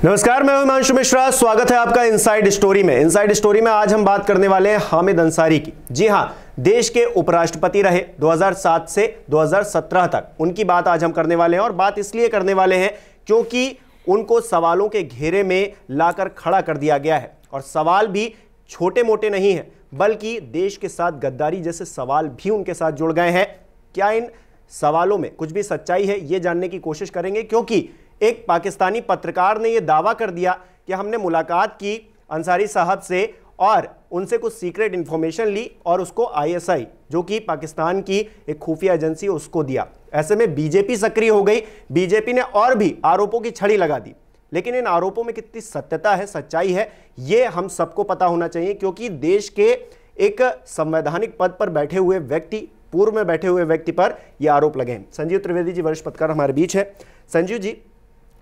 नमस्कार, मैं हिमांशु मिश्रा। स्वागत है आपका इनसाइड स्टोरी में। इनसाइड स्टोरी में आज हम बात करने वाले हैं हामिद अंसारी की। जी हां, देश के उपराष्ट्रपति रहे 2007 से 2017 तक। उनकी बात आज हम करने वाले हैं और बात इसलिए करने वाले हैं क्योंकि उनको सवालों के घेरे में लाकर खड़ा कर दिया गया है और सवाल भी छोटे मोटे नहीं है, बल्कि देश के साथ गद्दारी जैसे सवाल भी उनके साथ जुड़ गए हैं। क्या इन सवालों में कुछ भी सच्चाई है, ये जानने की कोशिश करेंगे, क्योंकि एक पाकिस्तानी पत्रकार ने यह दावा कर दिया कि हमने मुलाकात की अंसारी साहब से और उनसे कुछ सीक्रेट इंफॉर्मेशन ली और उसको आईएसआई, जो कि पाकिस्तान की एक खुफिया एजेंसी, उसको दिया। ऐसे में बीजेपी सक्रिय हो गई। बीजेपी ने और भी आरोपों की छड़ी लगा दी, लेकिन इन आरोपों में कितनी सत्यता है, सच्चाई है, ये हम सबको पता होना चाहिए, क्योंकि देश के एक संवैधानिक पद पर बैठे हुए व्यक्ति, पूर्व में बैठे हुए व्यक्ति पर यह आरोप लगे हैं। संजीव त्रिवेदी जी, वरिष्ठ पत्रकार, हमारे बीच है। संजीव जी,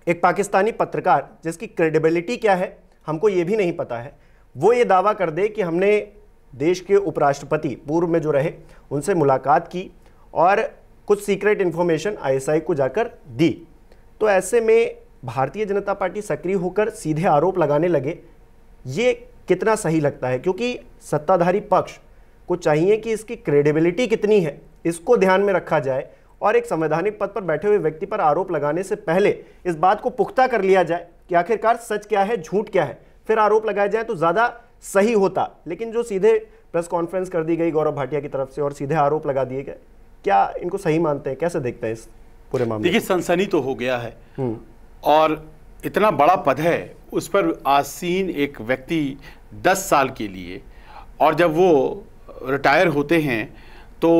एक पाकिस्तानी पत्रकार जिसकी क्रेडिबिलिटी क्या है हमको ये भी नहीं पता है, वो ये दावा कर दे कि हमने देश के उपराष्ट्रपति पूर्व में जो रहे उनसे मुलाकात की और कुछ सीक्रेट इंफॉर्मेशन आईएसआई को जाकर दी, तो ऐसे में भारतीय जनता पार्टी सक्रिय होकर सीधे आरोप लगाने लगे, ये कितना सही लगता है? क्योंकि सत्ताधारी पक्ष को चाहिए कि इसकी क्रेडिबिलिटी कितनी है, इसको ध्यान में रखा जाए और एक संवैधानिक पद पर बैठे हुए व्यक्ति पर आरोप लगाने से पहले इस बात को पुख्ता कर लिया जाए कि आखिरकार सच क्या है, झूठ क्या है, फिर आरोप लगाया जाए तो ज्यादा सही होता। लेकिन जो सीधे प्रेस कॉन्फ्रेंस कर दी गई गौरव भाटिया की तरफ से और सीधे आरोप लगा दिए गए, क्या इनको सही मानते हैं? कैसे देखते हैं इस पूरे मामले? देखिए, सनसनी तो हो गया है और इतना बड़ा पद है, उस पर आसीन एक व्यक्ति 10 साल के लिए, और जब वो रिटायर होते हैं तो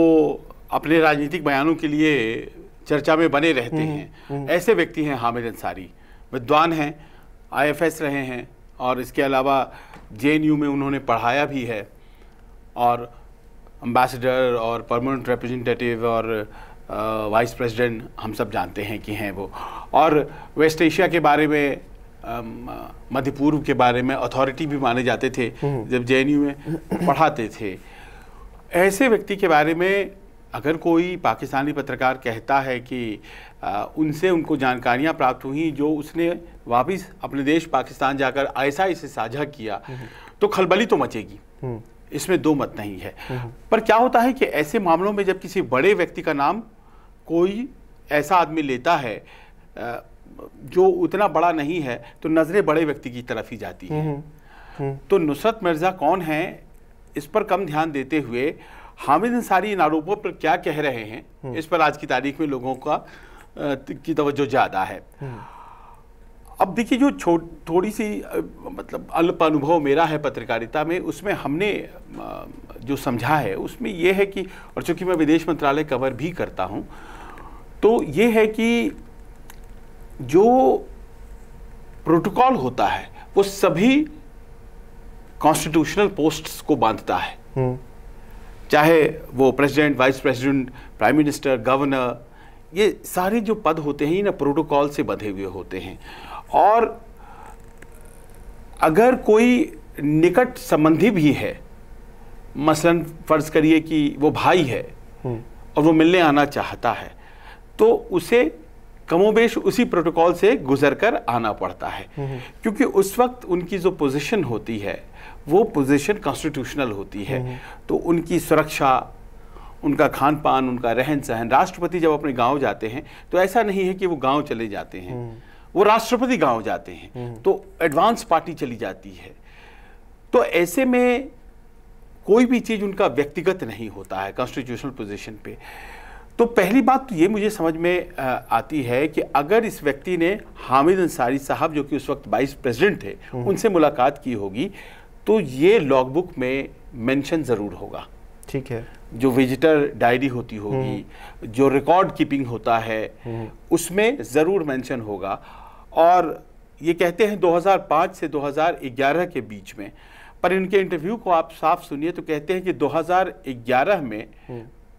अपने राजनीतिक बयानों के लिए चर्चा में बने रहते हैं। ऐसे व्यक्ति हैं हामिद अंसारी। विद्वान हैं, आईएफएस रहे हैं और इसके अलावा जेएनयू में उन्होंने पढ़ाया भी है और एम्बेसडर और परमानेंट रिप्रेजेंटेटिव और वाइस प्रेसिडेंट हम सब जानते हैं कि हैं वो, और वेस्ट एशिया के बारे में, मध्य पूर्व के बारे में अथॉरिटी भी माने जाते थे जब जेएनयू में पढ़ाते थे। ऐसे व्यक्ति के बारे में अगर कोई पाकिस्तानी पत्रकार कहता है कि उनसे उनको जानकारियां प्राप्त हुई जो उसने वापस अपने देश पाकिस्तान जाकर आईएसआई से साझा किया, तो खलबली तो मचेगी, इसमें दो मत नहीं है। पर क्या होता है कि ऐसे मामलों में जब किसी बड़े व्यक्ति का नाम कोई ऐसा आदमी लेता है जो उतना बड़ा नहीं है, तो नजरें बड़े व्यक्ति की तरफ ही जाती हैं। तो नुसरत मिर्जा कौन है, इस पर कम ध्यान देते हुए हामिद अंसारी इन आरोपों पर क्या कह रहे हैं, इस पर आज की तारीख में लोगों का की तवज्जो ज्यादा है। अब देखिए, जो थोड़ी सी मतलब अल्प अनुभव मेरा है पत्रकारिता में, उसमें हमने जो समझा है उसमें यह है कि, और चूंकि मैं विदेश मंत्रालय कवर भी करता हूं, तो ये है कि जो प्रोटोकॉल होता है वो सभी कॉन्स्टिट्यूशनल पोस्ट्स को बांधता है, चाहे वो president, vice president, prime minister, governor, ये सारे जो पद होते हैं ना प्रोटोकॉल से बंधे हुए होते हैं। और अगर कोई निकट संबंधी भी है, मसलन फर्ज करिए कि वो भाई है और वो मिलने आना चाहता है, तो उसे कमोबेश उसी प्रोटोकॉल से गुजरकर आना पड़ता है, क्योंकि उस वक्त उनकी जो पोजीशन होती है वो पोजीशन कॉन्स्टिट्यूशनल होती है। तो उनकी सुरक्षा, उनका खान पान, उनका रहन सहन, राष्ट्रपति जब अपने गांव जाते हैं तो ऐसा नहीं है कि वो गांव चले जाते हैं, वो राष्ट्रपति गांव जाते हैं तो एडवांस पार्टी चली जाती है। तो ऐसे में कोई भी चीज उनका व्यक्तिगत नहीं होता है कॉन्स्टिट्यूशनल पोजीशन पे। तो पहली बात तो ये मुझे समझ में आती है कि अगर इस व्यक्ति ने हामिद अंसारी साहब, जो कि उस वक्त वाइस प्रेसिडेंट थे, उनसे मुलाकात की होगी, तो ये लॉगबुक में मेंशन जरूर होगा। ठीक है। जो विजिटर डायरी होती होगी, जो रिकॉर्ड कीपिंग होता है, उसमें जरूर मेंशन होगा। और ये कहते हैं 2005 से 2011 के बीच में, पर इनके इंटरव्यू को आप साफ सुनिए तो कहते हैं कि 2011 में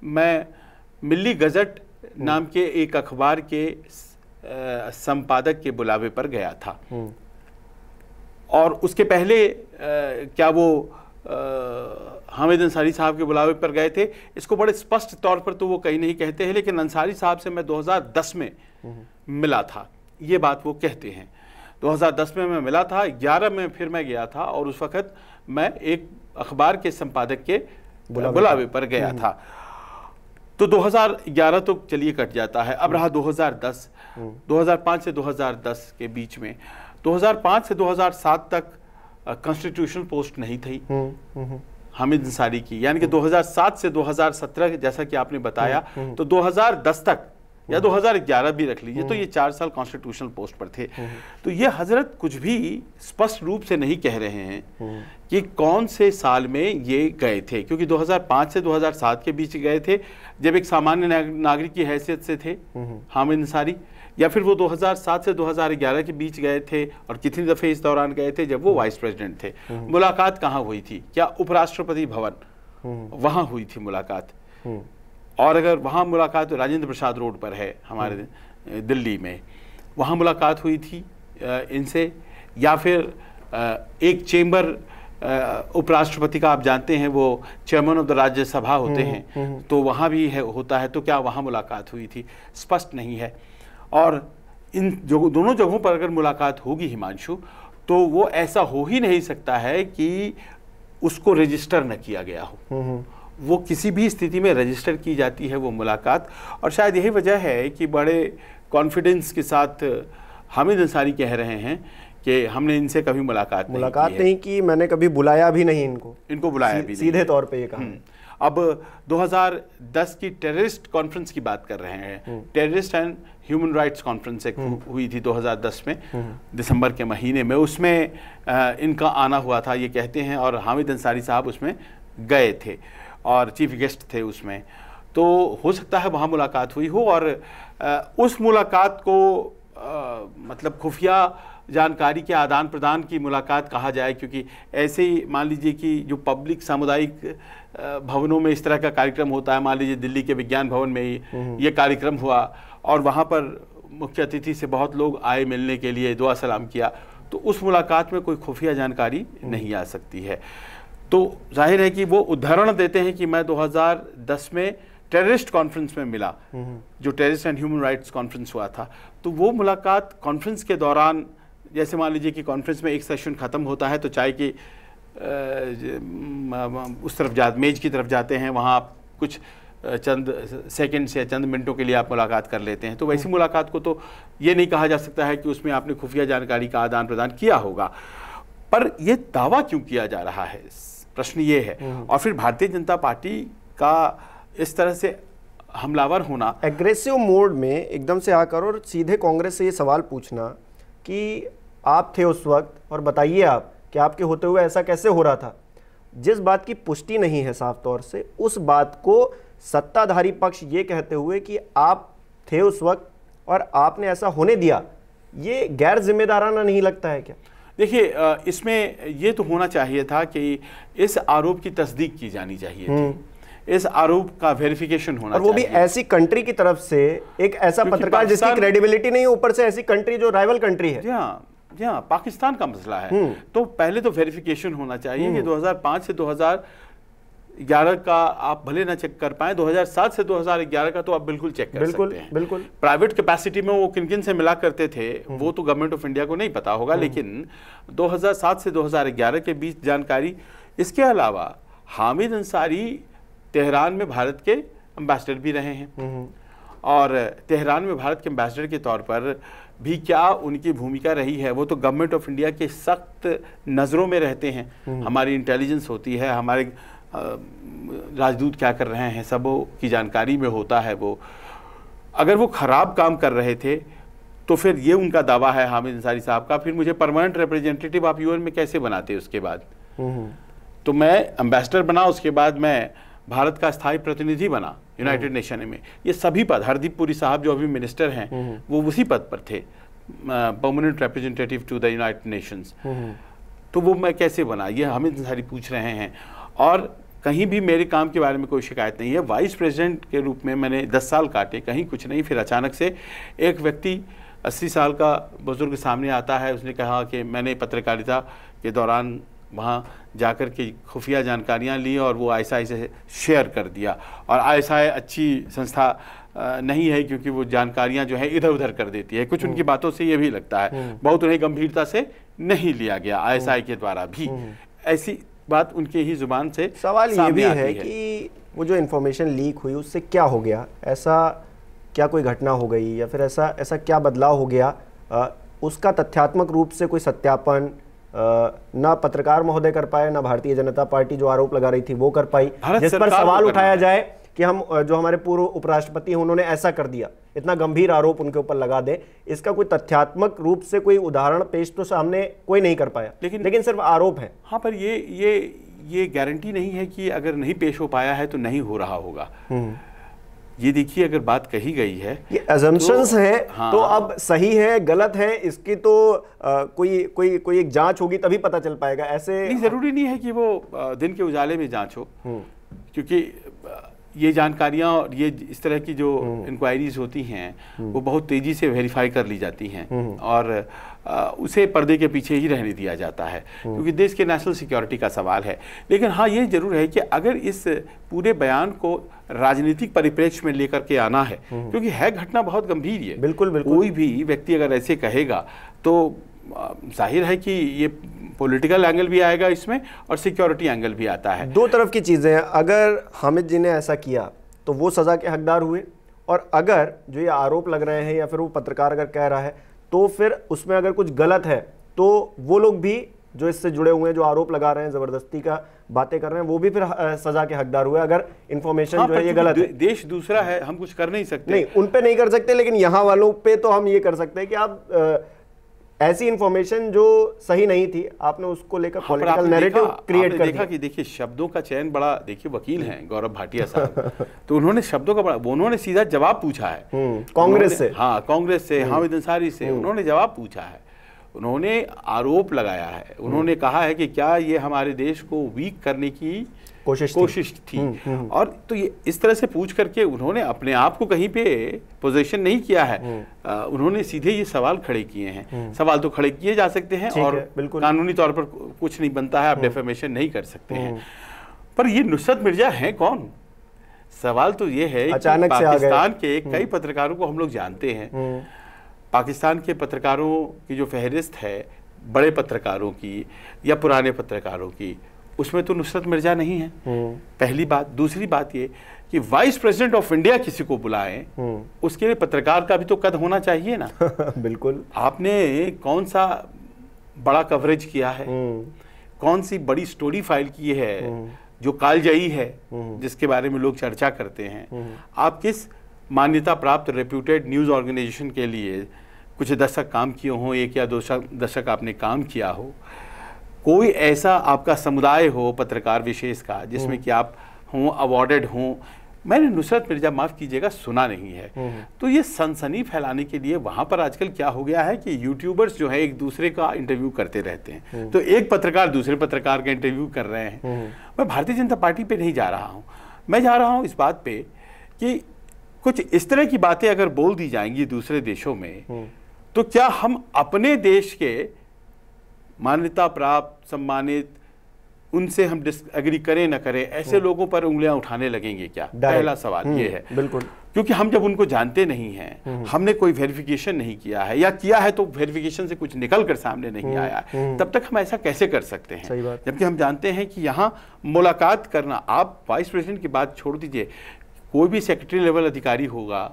मैं मिल्ली गजट नाम के एक अखबार के संपादक के बुलावे पर गया था, और उसके पहले क्या वो हामिद अंसारी साहब के बुलावे पर गए थे, इसको बड़े स्पष्ट तौर पर तो वो कहीं नहीं कहते हैं, लेकिन अंसारी साहब से मैं 2010 में मिला था, ये बात वो कहते हैं। 2010 में मैं मिला था, 11 में फिर मैं गया था और उस वक्त मैं एक अखबार के संपादक के बुलावे पर गया था। तो 2011 तो चलिए कट जाता है, अब रहा 2010। 2005 से 2010 के बीच में, 2005 से 2007 तक कॉन्स्टिट्यूशनल पोस्ट नहीं थी हामिद अंसारी की, यानी कि 2007 से 2017 जैसा कि आपने बताया, तो 2010 तक या 2011 भी रख लीजिए, तो ये 4 साल कॉन्स्टिट्यूशनल पोस्ट पर थे। तो ये हजरत कुछ भी स्पष्ट रूप से नहीं कह रहे हैं कि कौन से साल में ये गए थे, क्योंकि 2005 से 2007 के बीच गए थे जब एक सामान्य नागरिक की हैसियत से थे हामिद अंसारी, या फिर वो 2007 से 2011 के बीच गए थे, और कितनी दफ़े इस दौरान गए थे जब वो वाइस प्रेसिडेंट थे। मुलाकात कहाँ हुई थी? क्या उपराष्ट्रपति भवन वहाँ हुई थी मुलाकात? और अगर वहाँ मुलाकात राजेंद्र प्रसाद रोड पर है हमारे दिल्ली में, वहाँ मुलाकात हुई थी इनसे, या फिर एक चेंबर उपराष्ट्रपति का आप जानते हैं वो चेयरमैन ऑफ द राज्यसभा होते हैं, तो वहाँ भी होता है, तो क्या वहाँ मुलाकात हुई थी? स्पष्ट नहीं है। और इन दोनों जगहों पर अगर मुलाकात होगी हिमांशु, तो वो ऐसा हो ही नहीं सकता है कि उसको रजिस्टर न किया गया हो। वो किसी भी स्थिति में रजिस्टर की जाती है वो मुलाकात, और शायद यही वजह है कि बड़े कॉन्फिडेंस के साथ हामिद अंसारी कह रहे हैं कि हमने इनसे कभी मुलाकात नहीं की, मैंने कभी बुलाया भी नहीं इनको बुलाया भी सीधे तौर पे ये कहा। अब 2010 की टेररिस्ट कॉन्फ्रेंस की बात कर रहे हैं, terrorist and human rights conference एक हुई थी 2010 में दिसंबर के महीने में, उसमें इनका आना हुआ था ये कहते हैं, और हामिद अंसारी साहब उसमें गए थे और चीफ गेस्ट थे उसमें। तो हो सकता है वहाँ मुलाकात हुई हो, और उस मुलाकात को मतलब खुफिया जानकारी के आदान प्रदान की मुलाकात कहा जाए, क्योंकि ऐसे ही मान लीजिए कि जो पब्लिक सामुदायिक भवनों में इस तरह का कार्यक्रम होता है, मान लीजिए दिल्ली के विज्ञान भवन में ही ये कार्यक्रम हुआ और वहाँ पर मुख्य अतिथि से बहुत लोग आए मिलने के लिए, दुआ सलाम किया, तो उस मुलाकात में कोई खुफिया जानकारी नहीं आ सकती है। तो जाहिर है कि वो उदाहरण देते हैं कि मैं 2010 में टेररिस्ट कॉन्फ्रेंस में मिला, जो terrorist and human rights conference हुआ था, तो वो मुलाकात कॉन्फ्रेंस के दौरान, जैसे मान लीजिए कि कॉन्फ्रेंस में एक सेशन ख़त्म होता है तो चाय की उस तरफ मेज की तरफ जाते हैं, वहाँ आप कुछ चंद सेकंड्स या चंद मिनटों के लिए आप मुलाकात कर लेते हैं। तो वैसी मुलाकात को तो ये नहीं कहा जा सकता है कि उसमें आपने खुफिया जानकारी का आदान प्रदान किया होगा। पर यह दावा क्यों किया जा रहा है, प्रश्न ये है। और फिर भारतीय जनता पार्टी का इस तरह से हमलावर होना, एग्रेसिव मोड में एकदम से आकर और सीधे कांग्रेस से ये सवाल पूछना कि आप थे उस वक्त और बताइए आप कि आपके होते हुए ऐसा कैसे हो रहा था, जिस बात की पुष्टि नहीं है साफ तौर से, उस बात को सत्ताधारी पक्ष ये कहते हुए कि आप थे उस वक्त और आपने ऐसा होने दिया, ये गैर जिम्मेदाराना नहीं लगता है क्या? देखिए, इसमें ये तो होना चाहिए था कि इस आरोप की तस्दीक की जानी चाहिए थी, इस आरोप का वेरिफिकेशन होना चाहिए, और वो भी ऐसी कंट्री की तरफ से, एक ऐसा पत्रकार जिसकी क्रेडिबिलिटी नहीं है, ऊपर से ऐसी कंट्री जो राइवल कंट्री है। जी हाँ, पाकिस्तान का मसला है, तो पहले तो वेरिफिकेशन होना चाहिए कि 2005 से 2011 का आप भले ना चेक कर पाए, 2007 से 2011 का तो आप बिल्कुल चेक कर सकते हैं। बिल्कुल। प्राइवेट कैपेसिटी में वो किन किन से मिला करते थे वो तो गवर्नमेंट ऑफ इंडिया को नहीं पता होगा, लेकिन 2007 से 2011 के बीच जानकारी। इसके अलावा हामिद अंसारी तेहरान में भारत के एम्बेसडर भी रहे हैं, और तेहरान में भारत के एम्बेसडर के तौर पर भी क्या उनकी भूमिका रही है, वो तो गवर्नमेंट ऑफ इंडिया के सख्त नज़रों में रहते हैं। हमारी इंटेलिजेंस होती है, हमारे राजदूत क्या कर रहे हैं सबों की जानकारी में होता है। वो अगर वो ख़राब काम कर रहे थे तो फिर ये उनका दावा है हामिद अंसारी साहब का, फिर मुझे परमानेंट रिप्रेजेंटेटिव आप यूएन में कैसे बनाते? उसके बाद तो मैं एम्बेसडर बना, उसके बाद मैं भारत का स्थायी प्रतिनिधि बना यूनाइटेड नेशन में। ये सभी पद, हरदीप पुरी साहब जो अभी मिनिस्टर हैं वो उसी पद पर थे, permanent representative to the United Nations. तो वो मैं कैसे बना, ये हामिद अंसारी पूछ रहे हैं। और कहीं भी मेरे काम के बारे में कोई शिकायत नहीं है। वाइस प्रेसिडेंट के रूप में मैंने 10 साल काटे, कहीं कुछ नहीं। फिर अचानक से एक व्यक्ति 80 साल का बुजुर्ग सामने आता है, उसने कहा कि मैंने पत्रकारिता के दौरान वहाँ जाकर के खुफिया जानकारियाँ ली और वो आईएसआई से शेयर कर दिया। और आईएसआई अच्छी संस्था नहीं है, क्योंकि वो जानकारियां जो है इधर उधर कर देती है। कुछ उनकी बातों से ये भी लगता है, बहुत उन्हें गंभीरता से नहीं लिया गया आईएसआई के द्वारा भी। ऐसी बात उनके ही जुबान से सवाल ये भी है कि वो जो इन्फॉर्मेशन लीक हुई उससे क्या हो गया, ऐसा क्या कोई घटना हो गई या फिर ऐसा क्या बदलाव हो गया, उसका तथ्यात्मक रूप से कोई सत्यापन ना पत्रकार महोदय कर पाए, ना भारतीय जनता पार्टी जो आरोप लगा रही थी वो कर पाई, जिस पर सवाल उठाया जाए कि हम जो हमारे पूर्व उपराष्ट्रपति हैं उन्होंने ऐसा कर दिया, इतना गंभीर आरोप उनके ऊपर लगा दे, इसका कोई तथ्यात्मक रूप से कोई उदाहरण पेश तो सामने कोई नहीं कर पाया, लेकिन सिर्फ आरोप है। हाँ, पर ये गारंटी नहीं है कि अगर नहीं पेश हो पाया है तो नहीं हो रहा होगा। ये देखिए, अगर बात कही गई है, ये अजम्पशंस है, हाँ, तो अब सही है गलत है इसकी तो कोई एक जांच होगी तभी पता चल पाएगा। ऐसे नहीं, जरूरी नहीं है कि वो दिन के उजाले में जांच हो, क्योंकि ये जानकारियां और ये इस तरह की जो इंक्वायरीज होती हैं वो बहुत तेजी से वेरीफाई कर ली जाती हैं और उसे पर्दे के पीछे ही रहने दिया जाता है, क्योंकि देश के नेशनल सिक्योरिटी का सवाल है। लेकिन हाँ, ये जरूर है कि अगर इस पूरे बयान को राजनीतिक परिप्रेक्ष्य में लेकर के आना है, क्योंकि है घटना बहुत गंभीर है। बिल्कुल। कोई भी व्यक्ति अगर ऐसे कहेगा तो जाहिर है कि ये पॉलिटिकल एंगल भी आएगा इसमें और सिक्योरिटी एंगल भी आता है। दो तरफ की चीजें हैं। अगर हामिद जी ने ऐसा किया तो वो सजा के हकदार हुए, और अगर जो ये आरोप लग रहे हैं या फिर वो पत्रकार अगर कह रहा है तो फिर उसमें अगर कुछ गलत है तो वो लोग भी जो इससे जुड़े हुए हैं, जो आरोप लगा रहे हैं, जबरदस्ती का बातें कर रहे हैं, वो भी फिर सजा के हकदार हुए अगर इन्फॉर्मेशन जो है ये गलत है। देश दूसरा है, हम कुछ कर नहीं सकते। नहीं, उन पे नहीं कर सकते, लेकिन यहाँ वालों पे तो हम ये कर सकते हैं कि आप ऐसी इंफॉर्मेशन जो सही नहीं थी, आपने उसको लेकर पॉलिटिकल नैरेटिव क्रिएट कर दिया। कि देखिए, शब्दों का चयन बड़ा, देखिए वकील हैं गौरव भाटिया साहब, तो उन्होंने शब्दों का बड़ा, उन्होंने सीधा जवाब पूछा है कांग्रेस से। हाँ, कांग्रेस से, हामिद अंसारी से उन्होंने जवाब पूछा है, उन्होंने आरोप लगाया है, उन्होंने कहा है कि क्या ये हमारे देश को वीक करने की कोशिश थी। और तो ये इस तरह से पूछ करके उन्होंने अपने आप को कहीं पे पोजीशन नहीं किया है, उन्होंने सीधे ये सवाल खड़े किए हैं। सवाल तो खड़े किए जा सकते हैं और कानूनी तौर पर कुछ नहीं बनता है, आप डेफेमेशन नहीं कर सकते हैं। पर ये नुसरत मिर्जा हैं कौन? सवाल तो ये है कि पाकिस्तान के कई पत्रकारों को हम लोग जानते हैं, पाकिस्तान के पत्रकारों की जो फहरिस्त है, बड़े पत्रकारों की या पुराने पत्रकारों की, उसमें तो नुसरत मिर्जा नहीं है, पहली बात। दूसरी बात ये कि वाइस प्रेसिडेंट ऑफ इंडिया किसी को बुलाएं, उसके लिए पत्रकार का भी तो कद होना चाहिए ना। बिल्कुल। आपने कौन सा बड़ा कवरेज किया है, कौन सी बड़ी स्टोरी फाइल की है जो कालजयी है, जिसके बारे में लोग चर्चा करते हैं। आप किस मान्यता प्राप्त रेप्यूटेड न्यूज ऑर्गेनाइजेशन के लिए कुछ दशक काम किए हों, 1 या 2 दशक आपने काम किया हो, कोई ऐसा आपका समुदाय हो पत्रकार विशेष का जिसमें कि आप हों, अवॉर्डेड हों, मैंने नुसरत मिर्जा, माफ़ कीजिएगा, सुना नहीं है। तो ये सनसनी फैलाने के लिए वहाँ पर आजकल क्या हो गया है कि यूट्यूबर्स जो है एक दूसरे का इंटरव्यू करते रहते हैं, तो एक पत्रकार दूसरे पत्रकार का इंटरव्यू कर रहे हैं। मैं भारतीय जनता पार्टी पे नहीं जा रहा हूँ, मैं जा रहा हूँ इस बात पे कि कुछ इस तरह की बातें अगर बोल दी जाएंगी दूसरे देशों में, तो क्या हम अपने देश के मान्यता प्राप्त, सम्मानित, उनसे हम डिसएग्री करें न करें, ऐसे लोगों पर उंगलियां उठाने लगेंगे क्या? पहला सवाल ये है। बिल्कुल। क्योंकि हम जब उनको जानते नहीं हैं, हमने कोई वेरिफिकेशन नहीं किया है, या किया है तो वेरिफिकेशन से कुछ निकल कर सामने नहीं आया, तब तक हम ऐसा कैसे कर सकते हैं? जबकि हम जानते हैं कि यहाँ मुलाकात करना, आप वाइस प्रेसिडेंट की बात छोड़ दीजिए, कोई भी सेक्रेटरी लेवल अधिकारी होगा,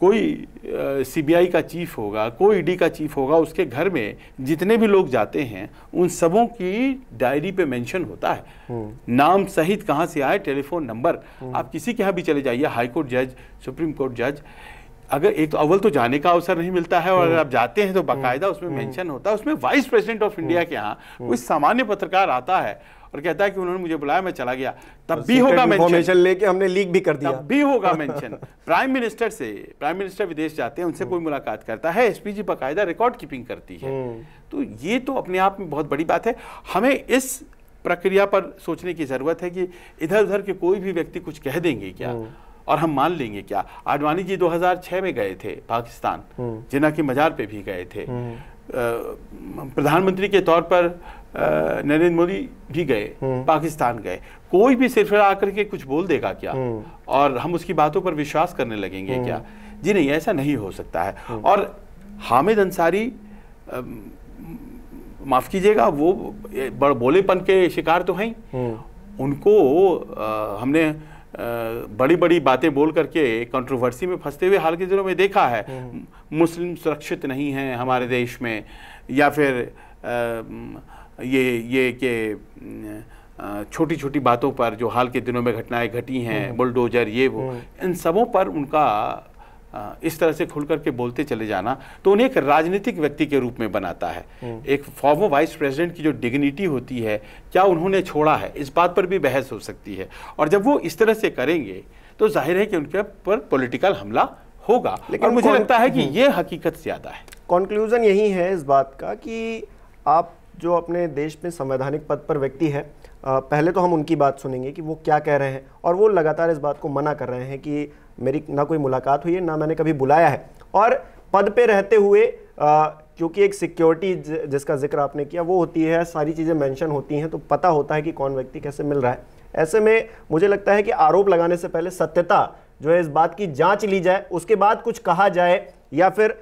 कोई सीबीआई का चीफ होगा, कोई ईडी का चीफ होगा, उसके घर में जितने भी लोग जाते हैं उन सबों की डायरी पे मेंशन होता है, नाम सहित, कहाँ से आए, टेलीफोन नंबर। आप किसी के यहाँ भी चले जाइए, हाई कोर्ट जज, सुप्रीम कोर्ट जज, अगर एक तो अव्वल तो जाने का अवसर नहीं मिलता है, और अगर आप जाते हैं तो बाकायदा उसमें मेंशन होता है। उसमें वाइस प्रेसिडेंट ऑफ इंडिया के यहाँ कोई सामान्य पत्रकार आता है और कहता है कि उन्होंने मुझे बुलाया, मैं चला गया, तब भी होगा मेंशन, लेके हमने लीक भी कर दिया, तब भी होगा मेंशन। प्राइम मिनिस्टर से, प्राइम मिनिस्टर विदेश जाते हैं, उनसे कोई मुलाकात करता है, एसपीजी बाकायदा रिकॉर्ड कीपिंग करती है। तो ये तो अपने आप में बहुत बड़ी बात है। हमें इस प्रक्रिया पर सोचने की जरूरत है कि इधर उधर के कोई भी व्यक्ति कुछ कह देंगे क्या और हम मान लेंगे क्या? आडवाणी जी 2006 में गए थे पाकिस्तान, जिन्ना की मजार पे भी गए थे, प्रधानमंत्री के तौर पर नरेंद्र मोदी भी गए, पाकिस्तान गए, कोई भी सिर्फ आकर के कुछ बोल देगा क्या और हम उसकी बातों पर विश्वास करने लगेंगे क्या? जी नहीं, ऐसा नहीं हो सकता है। और हामिद अंसारी, माफ कीजिएगा, वो बोलेपन के शिकार तो हैं। उनको हमने बड़ी बड़ी बातें बोल करके कंट्रोवर्सी में फंसते हुए हाल के दिनों में देखा है। मुस्लिम सुरक्षित नहीं हैं हमारे देश में, या फिर ये कि छोटी छोटी बातों पर जो हाल के दिनों में घटनाएं घटी हैं, बुलडोजर, ये वो, इन सबों पर उनका इस तरह से खुल करके बोलते चले जाना तो उन्हें एक राजनीतिक व्यक्ति के रूप में बनाता है। एक फॉर्मर वाइस प्रेसिडेंट की जो डिग्निटी होती है, क्या उन्होंने छोड़ा है, इस बात पर भी बहस हो सकती है। और जब वो इस तरह से करेंगे तो जाहिर है कि उनके पर पॉलिटिकल हमला होगा। लेकिन मुझे लगता है कि ये हकीकत ज्यादा है। कंक्लूजन यही है इस बात का कि आप जो अपने देश में संवैधानिक पद पर व्यक्ति है, पहले तो हम उनकी बात सुनेंगे कि वो क्या कह रहे हैं, और वो लगातार इस बात को मना कर रहे हैं कि मेरी ना कोई मुलाकात हुई है, ना मैंने कभी बुलाया है। और पद पे रहते हुए क्योंकि एक सिक्योरिटी जिसका जिक्र आपने किया वो होती है, सारी चीज़ें मेंशन होती हैं, तो पता होता है कि कौन व्यक्ति कैसे मिल रहा है। ऐसे में मुझे लगता है कि आरोप लगाने से पहले सत्यता जो है इस बात की जांच ली जाए, उसके बाद कुछ कहा जाए या फिर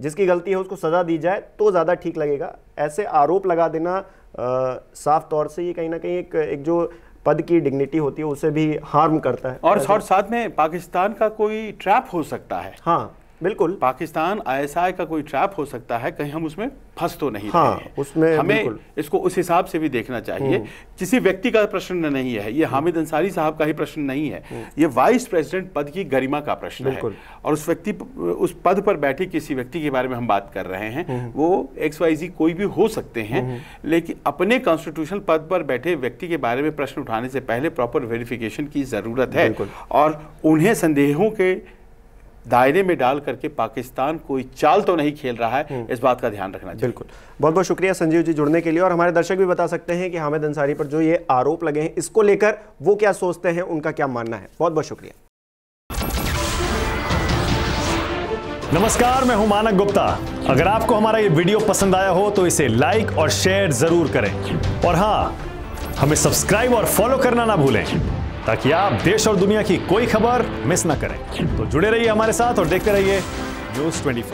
जिसकी गलती है उसको सजा दी जाए तो ज़्यादा ठीक लगेगा। ऐसे आरोप लगा देना साफ तौर से ये कहीं ना कहीं एक जो पद की डिग्निटी होती है उसे भी हार्म करता है। और साथ में पाकिस्तान का कोई ट्रैप हो सकता है। हाँ बिल्कुल, पाकिस्तान ISI का कोई ट्रैप हो सकता है, कहीं हम उसमें फंस तो नहीं हाँ, रहे हैं। उसमें हमें इसको उस हिसाब से भी देखना चाहिए। किसी व्यक्ति का प्रश्न नहीं है ये, हामिद अंसारी साहब का ही प्रश्न नहीं है, ये वाइस प्रेसिडेंट पद की गरिमा का प्रश्न है। और उस पद पर बैठे किसी व्यक्ति के बारे में हम बात कर रहे हैं, वो XYZ कोई भी हो सकते हैं, लेकिन अपने कॉन्स्टिट्यूशनल पद पर बैठे व्यक्ति के बारे में प्रश्न उठाने से पहले प्रॉपर वेरिफिकेशन की जरूरत है। और उन्हें संदेहों के दायरे में डाल करके पाकिस्तान कोई चाल तो नहीं खेल रहा है, इस बात का ध्यान रखना चाहिए। बिल्कुल, बहुत बहुत शुक्रिया संजीव जी जुड़ने के लिए। और हमारे दर्शक भी बता सकते हैं कि हामिद अंसारी पर जो ये आरोप लगे हैं इसको लेकर वो क्या सोचते हैं, उनका क्या मानना है। बहुत बहुत शुक्रिया। नमस्कार, मैं हूं मानक गुप्ता। अगर आपको हमारा ये वीडियो पसंद आया हो तो इसे लाइक और शेयर जरूर करें, और हाँ, हमें सब्सक्राइब और फॉलो करना ना भूलें ताकि आप देश और दुनिया की कोई खबर मिस ना करें। तो जुड़े रहिए हमारे साथ और देखते रहिए News 24।